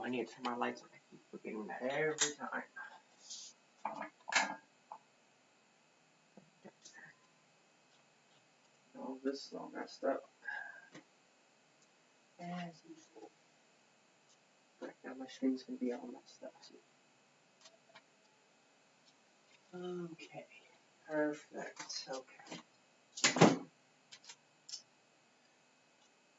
I need to turn my lights on. I keep forgetting that every time. Oh, this is all messed up. As usual. Right now my screen's gonna be all messed up too. Okay. Perfect. Okay.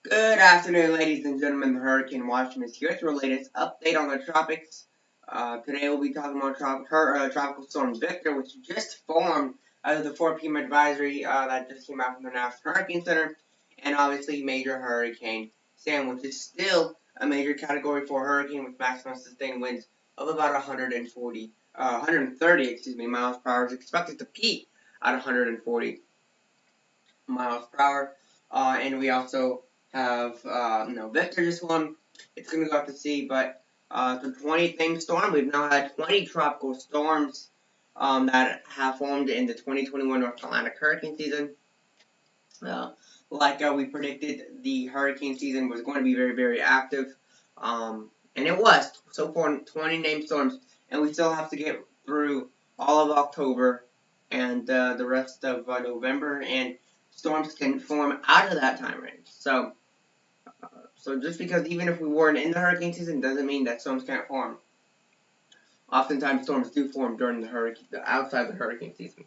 Good afternoon, ladies and gentlemen. The Hurricane Watchman is here with your latest update on the tropics. Today we'll be talking about Tropical Storm Victor, which just formed out of the 4 p.m. advisory that just came out from the National Hurricane Center, and obviously Major Hurricane Sam, which is still a major Category 4 hurricane with maximum sustained winds of about 130 miles per hour. It's expected to peak at 140 miles per hour, and we also have Victor just won. It's going to go out to sea, but it's a 20th named storm. We've now had 20 tropical storms that have formed in the 2021 North Atlantic hurricane season. Like we predicted, the hurricane season was going to be very, very active, and it was. So far, 20 named storms, and we still have to get through all of October and the rest of November, and storms can form out of that time range. So just because even if we weren't in the hurricane season doesn't mean that storms can't form. Oftentimes storms do form during the hurricane, outside the hurricane season.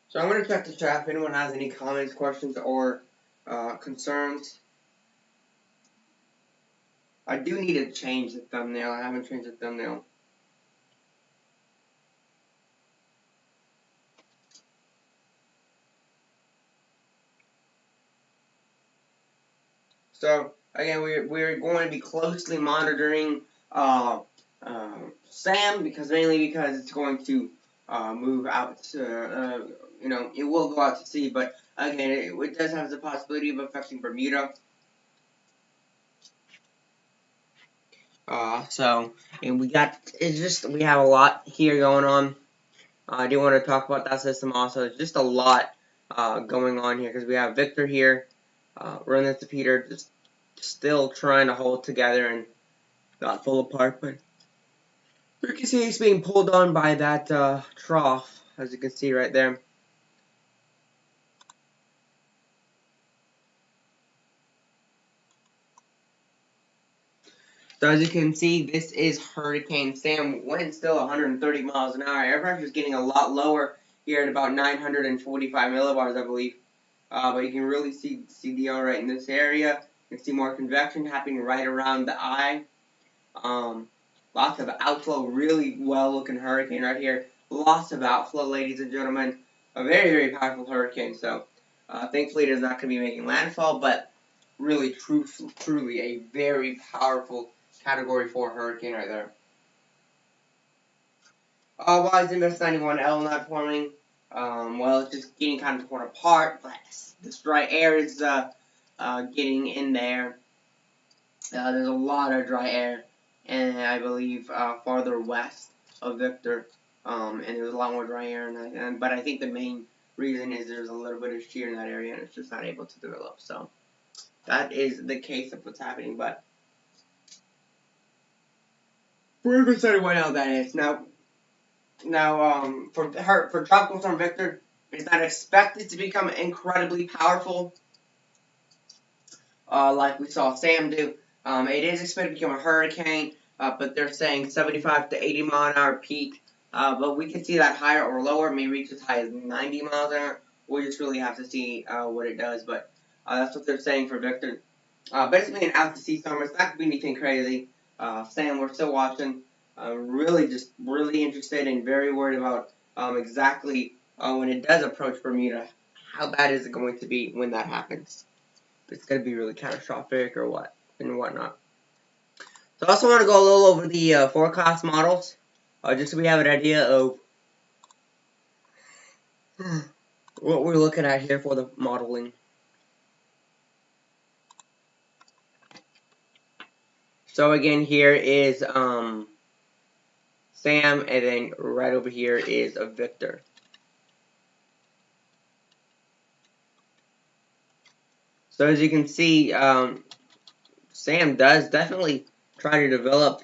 So I'm going to check the chat if anyone has any comments, questions, or concerns. I do need to change the thumbnail. I haven't changed the thumbnail. So again, we're going to be closely monitoring Sam mainly because it's going to move out to it will go out to sea, but again it does have the possibility of affecting Bermuda. And we have a lot here going on. I do want to talk about that system also. There's just a lot going on here because we have Victor here, running into Peter, just still trying to hold together and not fall apart. But you can see he's being pulled on by that trough, as you can see right there. So as you can see, this is Hurricane Sam. Wind still 130 miles an hour. Air pressure is getting a lot lower here at about 945 millibars, I believe. But you can really see CDO right in this area. You can see more convection happening right around the eye. Lots of outflow. Really well-looking hurricane right here. Lots of outflow, ladies and gentlemen. A very, very powerful hurricane. So thankfully it is not going to be making landfall, but really, truly a very powerful Category 4 hurricane right there. Why is MS 91L not forming? Well, it's just getting kind of torn apart, but this dry air is getting in there. There's a lot of dry air, and I believe farther west of Victor, and there's a lot more dry air. But I think the main reason is there's a little bit of shear in that area, and it's just not able to develop. So that is the case of what's happening. But we're going to study what else that is now. For Tropical Storm Victor, it's not expected to become incredibly powerful, like we saw Sam do. It is expected to become a hurricane, but they're saying 75 to 80 mile an hour peak. But we can see that higher or lower, may reach as high as 90 miles an hour. We just really have to see what it does. But that's what they're saying for Victor. Basically an out to sea storm. It's not going to be anything crazy. Sam, we're still watching. Really interested and very worried about exactly when it does approach Bermuda. How bad is it going to be when that happens? It's going to be really catastrophic or what and whatnot. So I also want to go a little over the forecast models, just so we have an idea of what we're looking at here for the modeling. So again, here is Sam, and then right over here is a Victor. So as you can see, Sam does definitely try to develop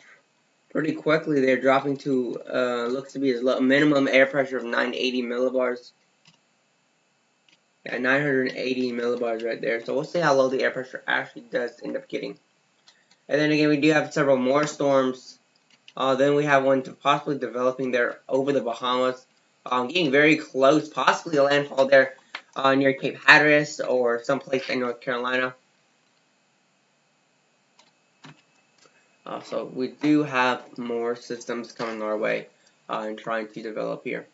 pretty quickly. They're dropping to looks to be his minimum air pressure of 980 millibars. Yeah, 980 millibars right there. So we'll see how low the air pressure actually does end up getting. And then again, we do have several more storms. Then we have one possibly developing there over the Bahamas, getting very close, possibly a landfall there near Cape Hatteras or someplace in North Carolina. So we do have more systems coming our way and trying to develop here.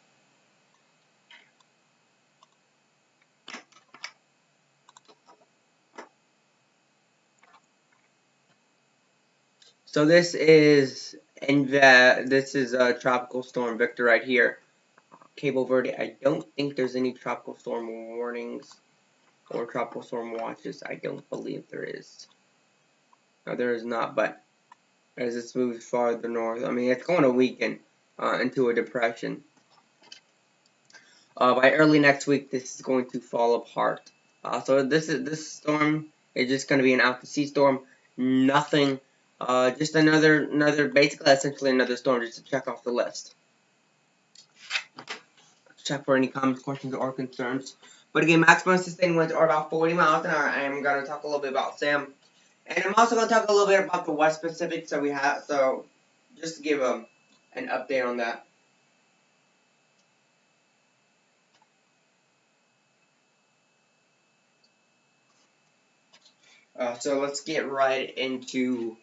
So this is Tropical Storm Victor right here. Cabo Verde. I don't think there's any tropical storm warnings or tropical storm watches. I don't believe there is. No, there is not. But as this moves farther north, I mean, it's going to weaken into a depression. By early next week, this is going to fall apart. So this storm is just going to be an out to sea storm. Nothing. Just another basically essentially another storm just to check off the list. Check for any comments, questions, or concerns. But again, maximum sustained winds are about 40 miles an hour. I am going to talk a little bit about Sam. And I'm also going to talk a little bit about the West Pacific. So just to give an update on that. So let's get right into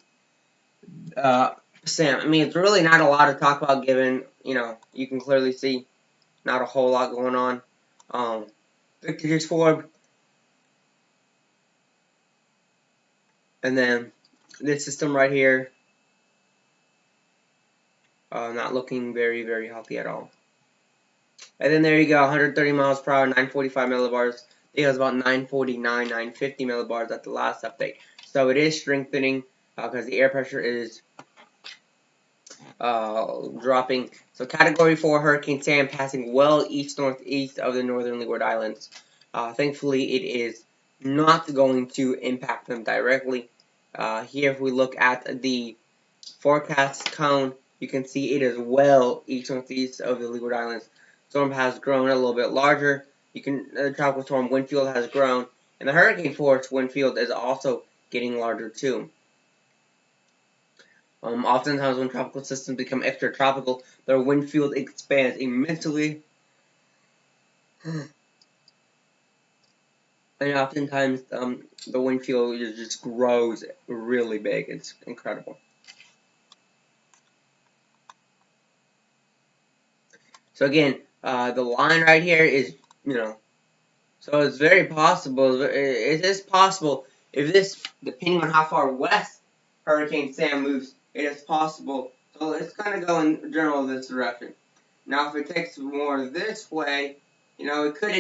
Sam. I mean, it's really not a lot to talk about given, you can clearly see not a whole lot going on. Victor just formed. And then this system right here, not looking very, very healthy at all. And then there you go, 130 miles per hour, 945 millibars. I think it was about 949, 950 millibars at the last update. So it is strengthening because the air pressure is dropping. So Category 4 Hurricane Sam passing well east-northeast of the northern Leeward Islands. Thankfully, it is not going to impact them directly. Here, if we look at the forecast cone, you can see it is well east-northeast of the Leeward Islands. Storm has grown a little bit larger. The tropical storm wind field has grown, and the hurricane force wind field is also getting larger too. Oftentimes, when tropical systems become extratropical, their wind field expands immensely, and oftentimes the wind field just grows really big. It's incredible. So again, the line right here is, so it's very possible. It is possible if this, depending on how far west Hurricane Sam moves, it is possible. So it's going to go in general this direction. Now, if it takes more this way, it could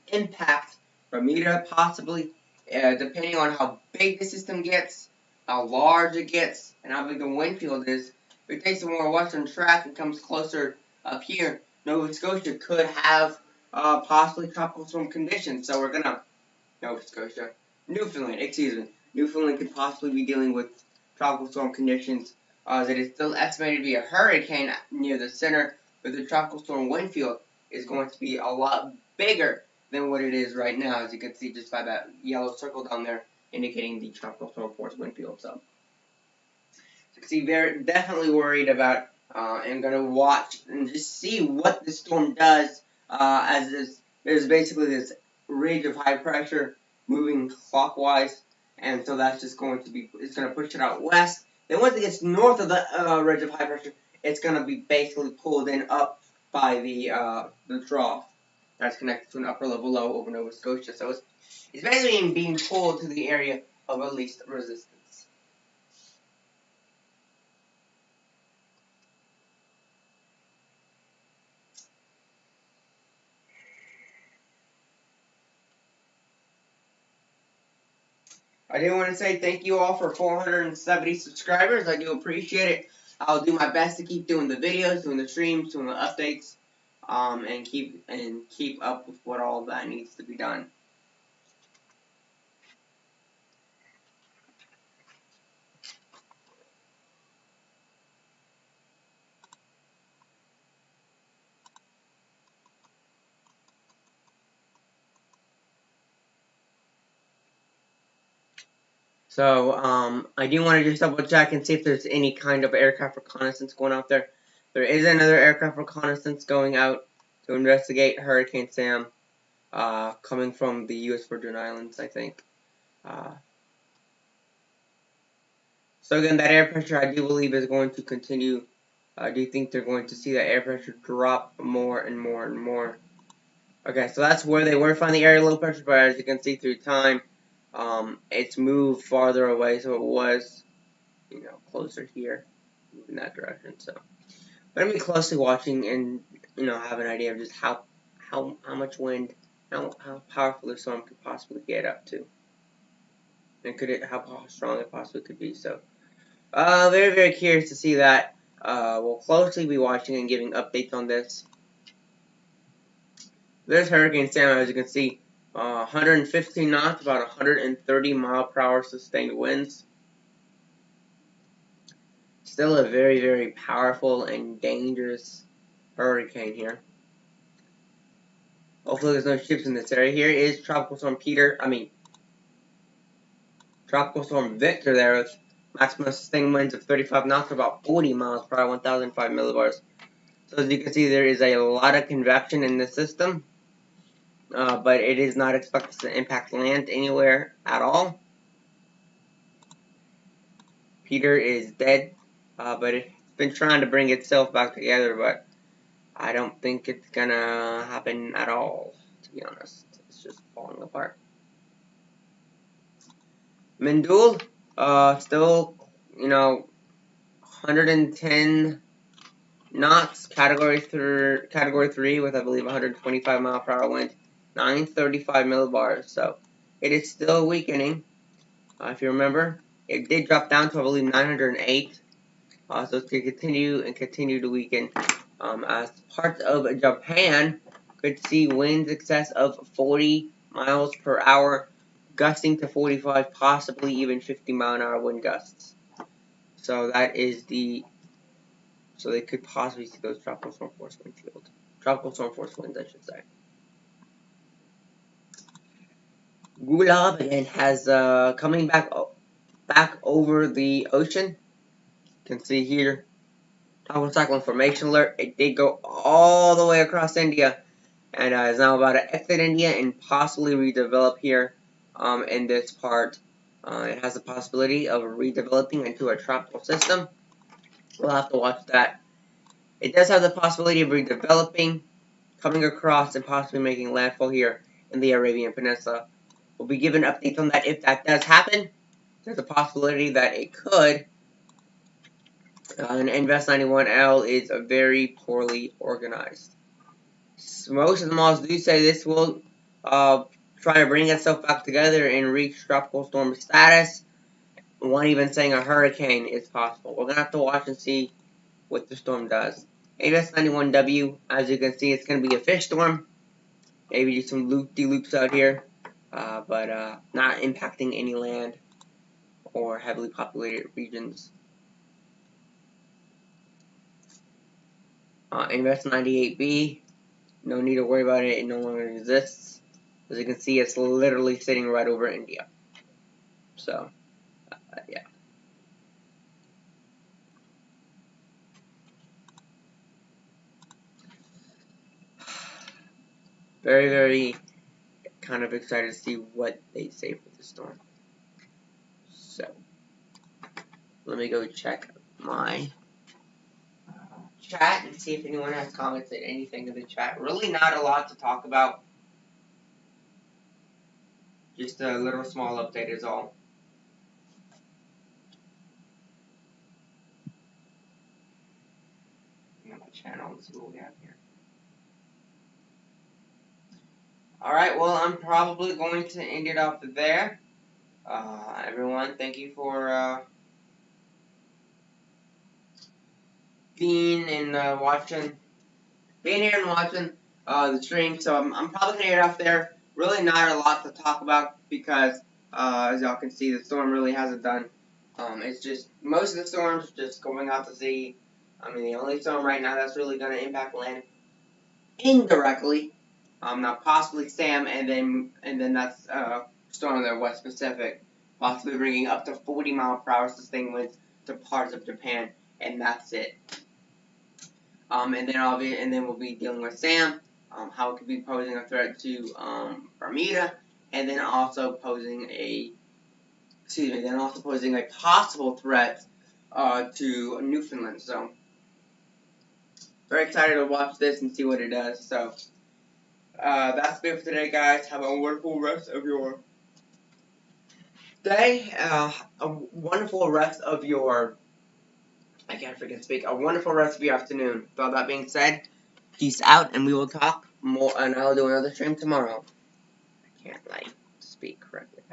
impact Bermuda possibly, depending on how big the system gets, how large it gets, and how big the wind field is. If it takes a more western track and comes closer up here, Nova Scotia could have possibly tropical storm conditions. So we're gonna Newfoundland could possibly be dealing with tropical storm conditions. That is still estimated to be a hurricane near the center, but the tropical storm wind field is going to be a lot bigger than what it is right now, as you can see just by that yellow circle down there indicating the tropical storm force wind field. So you can see they're definitely worried about and going to watch and just see what the storm does as there's basically this ridge of high pressure moving clockwise, and so that's just going to be, it's going to push it out west. Then once it gets north of the ridge of high pressure, it's going to be basically pulled in up by the trough that's connected to an upper level low over Nova Scotia. So it's basically being pulled to the area of at least resistance. I do want to say thank you all for 470 subscribers. I do appreciate it. I'll do my best to keep doing the videos, doing the streams, doing the updates, and keep up with what all that needs to be done. So, I do want to just double check and see if there's any kind of aircraft reconnaissance going out there. There is another aircraft reconnaissance going out to investigate Hurricane Sam, coming from the U.S. Virgin Islands, I think. So again, that air pressure I do believe is going to continue. I do think they're going to see that air pressure drop more and more and more. Okay, so that's where they were finding the area low pressure, but as you can see through time, it's moved farther away, so it was, closer here, in that direction. So, but I'm gonna be closely watching and have an idea of just how much wind, how powerful the storm could possibly get up to, and how strong it possibly could be. So, very very curious to see that. We'll closely be watching and giving updates on this. There's Hurricane Sam, as you can see, 115 knots, about 130 mile per hour sustained winds. Still a very, very powerful and dangerous hurricane here. Hopefully there's no ships in this area. Here is Tropical Storm Tropical Storm Victor there with maximum sustained winds of 35 knots, about 40 miles per hour, 1,005 millibars. So as you can see, there is a lot of convection in the system. But it is not expected to impact land anywhere at all. Peter is dead, but it's been trying to bring itself back together, but I don't think it's gonna happen at all, to be honest. It's just falling apart. Mendul, still, 110 knots, category 3 with, I believe, 125 mile per hour wind, 935 millibars, so it is still weakening. If you remember, it did drop down to, I believe, 908, so it's going to continue to weaken, as parts of Japan could see winds excess of 40 miles per hour, gusting to 45, possibly even 50 mile an hour wind gusts. So that is so they could possibly see those tropical storm force winds, I should say. Gulab again has coming back over the ocean. You can see here, tropical cyclone formation alert. It did go all the way across India, and is now about to exit India and possibly redevelop here in this part. It has the possibility of redeveloping into a tropical system. We'll have to watch that. It does have the possibility of redeveloping, coming across, and possibly making landfall here in the Arabian Peninsula. We'll be giving updates on that if that does happen. There's a possibility that it could. And Invest 91L is very poorly organized. Most of the models do say this will try to bring itself back together and reach tropical storm status. One even saying a hurricane is possible. We're going to have to watch and see what the storm does. AWS 91W, as you can see, it's going to be a fish storm. Maybe just some loop-de-loops out here, but not impacting any land or heavily populated regions. Invest 98B, no need to worry about it, it no longer exists. As you can see, it's literally sitting right over India. So, yeah. Very, very kind of excited to see what they say for the storm. So, let me go check my chat and see if anyone has commented anything in the chat. Really not a lot to talk about. Just a little small update is all. On my channel, let's see what we have here. Alright, well, I'm probably going to end it off there. Everyone, thank you for being here and watching the stream. So I'm probably gonna end it off there. Really not a lot to talk about because, as y'all can see, the storm really hasn't done. It's just most of the storms just going out to sea. I mean, the only storm right now that's really gonna impact land indirectly. Now possibly Sam, and then that's storm in the West Pacific. possibly bringing up to 40 mile per hour sustained winds to parts of Japan, and that's it. And then we'll be dealing with Sam, how it could be posing a threat to Bermuda, and then also posing a possible threat to Newfoundland. So very excited to watch this and see what it does. So that's it for today, guys. Have a wonderful rest of your day. A wonderful rest of your a wonderful rest of your afternoon. With all that being said, peace out, and we will talk more. And I'll do another stream tomorrow. I can't speak correctly.